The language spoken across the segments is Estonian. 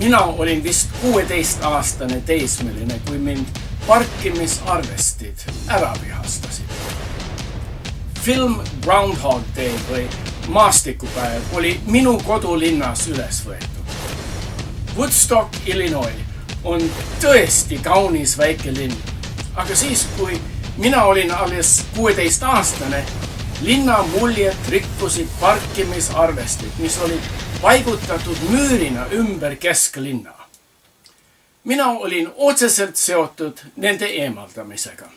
Mina olin vist 16-aastane teismeline, kui mind parkimisarvestid ära vihastasid. Film Groundhog Day või Maastikupäev oli minu kodulinnas üles võetud. Woodstock, Illinois on tõesti kaunis väike linn, aga siis, kui mina olin alles 16-aastane, linna muljet rikkusid parkimisarvestid, mis olid paigutatud müürina ümber kesklinna. Mina olin otseselt seotud nende eemaldamisega.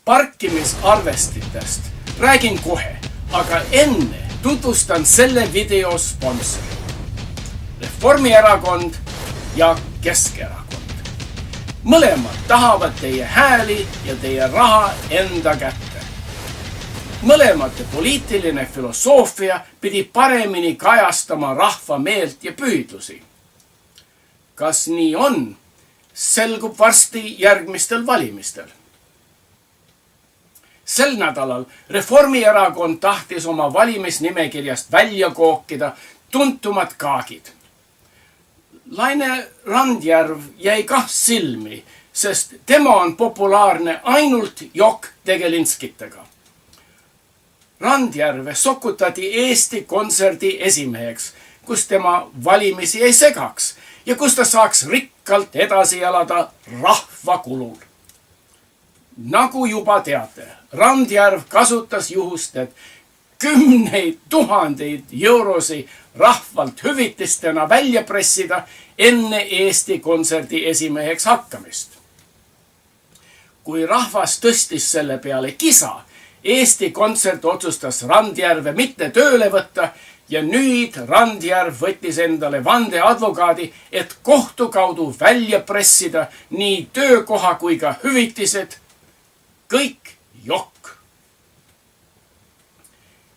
Parkimisarvestitest räägin kohe, aga enne tutvustan selle video sponsori. Reformierakond ja Keskerakond. Mõlemad tahavad teie hääli ja teie raha enda kätte. Mõlemate poliitiline filosoofia pidi paremini kajastama rahva meelt ja püüdlusi. Kas nii on, selgub varsti järgmistel valimistel. Sel nädalal Reformierakond tahtis oma valimisnimekirjast välja kookida tuntumad kaagid. Laine Randjärv jäi kah silmi, sest tema on populaarne ainult Jokk Tegelinskitega. Randjärve sokutati Eesti Kontserdi esimeheks, kus tema valimisi ei segaks ja kus ta saaks rikkalt edasi elada rahva kulul. Nagu juba teate, Randjärv kasutas juhust, et 10 000 eurosi rahvalt hüvitistena välja pressida enne Eesti Kontserdi esimeheks hakkamist. Kui rahvas tõstis selle peale kisa, Eesti Kontsert otsustas Randjärve mitte tööle võtta ja nüüd Randjärv võttis endale vandeadvokaadi, et kohtu kaudu välja pressida nii töökoha kui ka hüvitised, kõik jokk.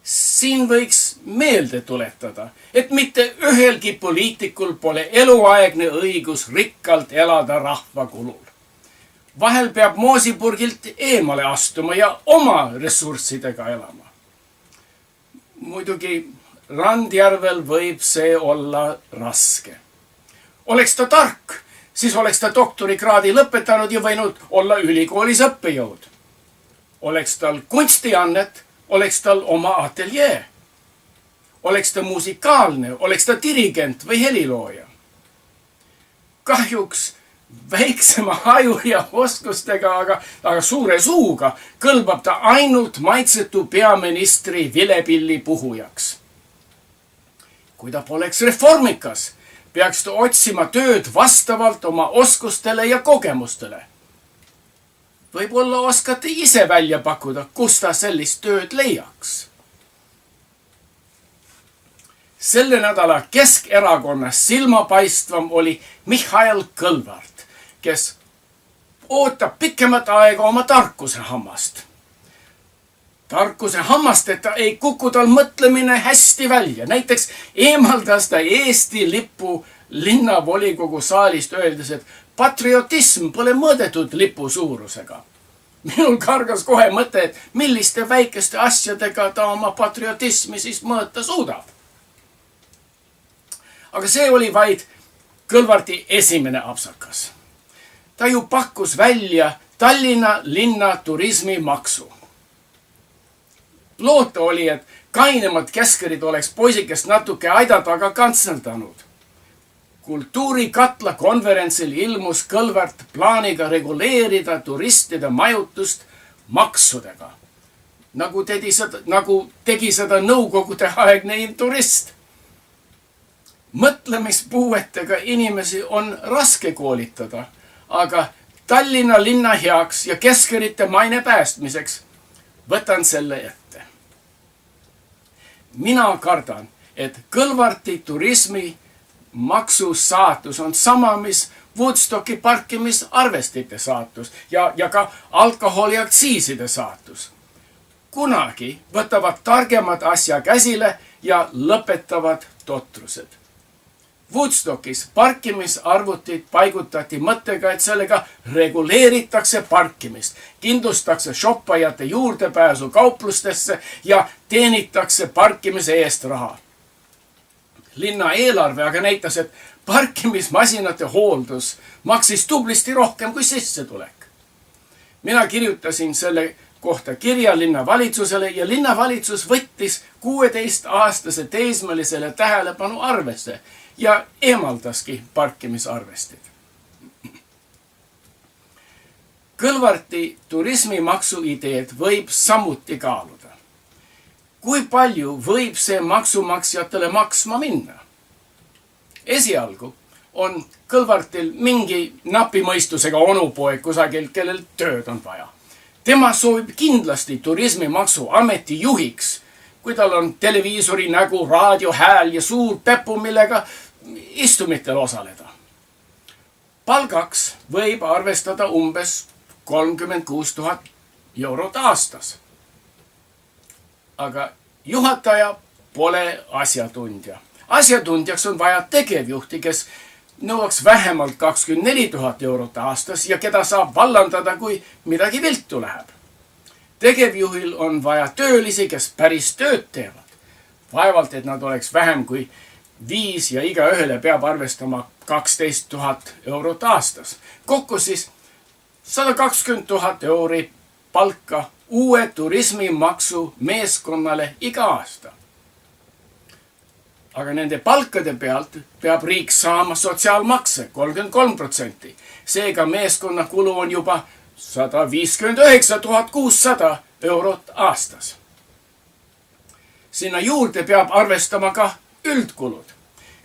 Siin võiks meelde tuletada, et mitte ühelgi poliitikul pole eluaegne õigus rikkalt elada rahva kulul. Vahel peab moosipurgilt eemale astuma ja oma ressurssidega elama. Muidugi Randjärvel võib see olla raske. Oleks ta tark, siis oleks ta doktorikraadi lõpetanud ja võinud olla ülikoolis õppejõud. Oleks tal kunstiannet, oleks tal oma ateljee. Oleks ta musikaalne, oleks ta dirigent või helilooja. Kahjuks väiksema aju ja oskustega, aga suure suuga kõlbab ta ainult maitsetu peaministri vilepilli puhujaks. Kui ta poleks reformikas, peaks ta otsima tööd vastavalt oma oskustele ja kogemustele. Võib-olla oskate ise välja pakkuda, kus ta sellist tööd leiaks. Selle nädala Keskerakonnas silmapaistvam oli Mihhail Kõlvart, kes ootab pikemat aega oma tarkuse hammast. Tarkuse hammasteta ei kuku tal mõtlemine hästi välja. Näiteks eemaldas ta Eesti lipu linnavolikogu saalist öeldes, et patriotism pole mõõdetud lipu suurusega. Minul kargas kohe mõte, et milliste väikeste asjadega ta oma patriotismi siis mõõta suudab. Aga see oli vaid Kõlvarti esimene apsakas. Ta ju pakkus välja Tallinna linna turismimaksu. Loota oli, et kainemad keskerid oleks poisikest natuke aidata, aga kantseldanud. Kultuurikatla konverentsil ilmus Kõlvart plaaniga reguleerida turistide majutust maksudega. Nagu tegi seda nõukogude aegne turist. Mõtlemispuuetega inimesi on raske koolitada, aga Tallinna linna heaks ja keskerite maine päästmiseks võtan selle ette. Mina kardan, et Kõlvarti turismi maksu saatus on sama, mis Woodstocki parkimisarvestite saatus ja ka alkoholiaktsiiside saatus. Kunagi võtavad targemad asja käsile ja lõpetavad totrused. Woodstockis parkimisarvutid paigutati mõttega, et sellega reguleeritakse parkimist, kindlustakse shoppajate juurdepääsu kauplustesse ja teenitakse parkimise eest raha. Linna eelarve aga näitas, et parkimismasinate hooldus maksis tublisti rohkem kui sissetulek. Mina kirjutasin selle kohta kirja linnavalitsusele ja linnavalitsus võttis 16-aastase teismelisele tähelepanu arvesse ja eemaldaski parkimisarvestid. Kõlvarti turismimaksu ideed võib samuti kaaluda. Kui palju võib see maksumaksjatele maksma minna? Esialgu on Kõlvartil mingi napimõistusega onupoeg kusagil, kellel tööd on vaja. Tema soovib kindlasti turismimaksu ameti juhiks, kui tal on televiisori nägu, raadiohääl ja suur pepu, millega istumitel osaleda. Palgaks võib arvestada umbes 36 000 eurot aastas. Aga juhataja pole asjatundja. Asjatundjaks on vaja tegevjuhti, kes nõuaks vähemalt 24 000 eurot aastas ja keda saab vallandada, kui midagi viltu läheb. Tegevjuhil on vaja töölisi, kes päris tööd teevad. Vaevalt, et nad oleks vähem kui 5 ja igaühele peab arvestama 12 000 eurot aastas. Kokku siis 120 000 euri palka uue turismimaksu meeskonnale iga aasta. Aga nende palkade pealt peab riik saama sotsiaalmakse 33%. Seega meeskonna kulu on juba 159 600 eurot aastas. Sinna juurde peab arvestama ka üldkulud.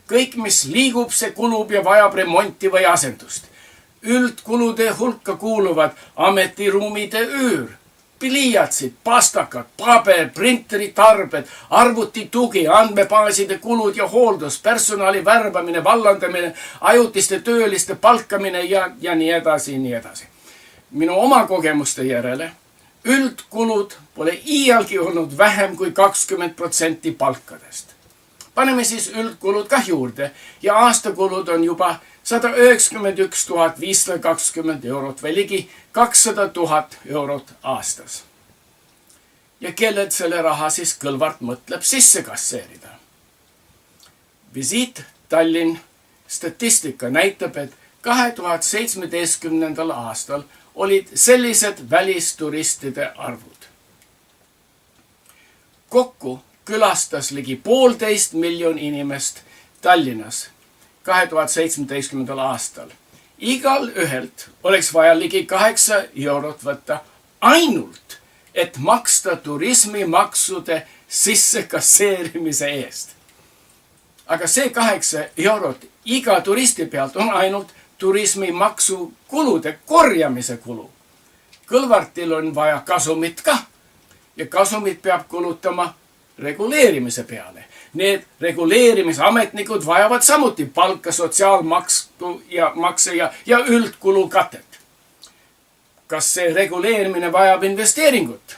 Kõik, mis liigub, see kulub ja vajab remonti või asendust. Üldkulude hulka kuuluvad ametiruumide üür, pliiatsid, pastakad, paber, printeri tarbed, arvuti tugi, andmebaaside kulud ja hooldus, personali värbamine, vallandamine, ajutiste tööliste palkamine ja nii edasi, nii edasi. Minu oma kogemuste järele üldkulud pole iialgi olnud vähem kui 20% palkadest. Paneme siis üldkulud ka juurde ja aastakulud on juba 191 520 eurot või ligi 200 000 eurot aastas. Ja kellelt selle raha siis Kõlvart mõtleb sisse kasseerida? Visiit Tallinn statistika näitab, et 2017. aastal olid sellised välisturistide arvud. Kokku külastas ligi 1,5 miljon inimest Tallinnas 2017. aastal. Igal ühelt oleks vaja ligi 8 eurot võtta ainult, et maksta turismimaksude sissekasseerimise eest. Aga see 8 eurot iga turisti pealt on ainult turismimaksu kulude korjamise kulu. Kõlvartil on vaja kasumit ka ja kasumit peab kulutama reguleerimise peale. Need reguleerimisametnikud vajavad samuti palka, sotsiaalmaksu ja makse ja üldkulu katet. Kas see reguleerimine vajab investeeringut?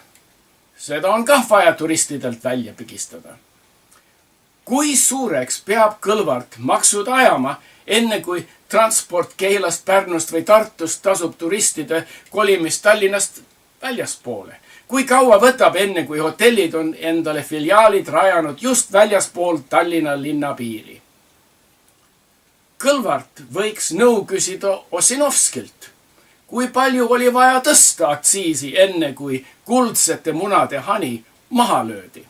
Seda on ka vaja turistidelt välja pigistada. Kui suureks peab Kõlvart maksud ajama, enne kui transport Keilast, Pärnust või Tartust tasub turistide kolimist Tallinnast väljaspoole? Kui kaua võtab enne, kui hotellid on endale filiaalid rajanud just väljaspool Tallinna linnapiiri? Kõlvart võiks nõu küsida Ossinovskilt. Kui palju oli vaja tõsta aktsiisi enne, kui kuldsete munade hani maha löödi?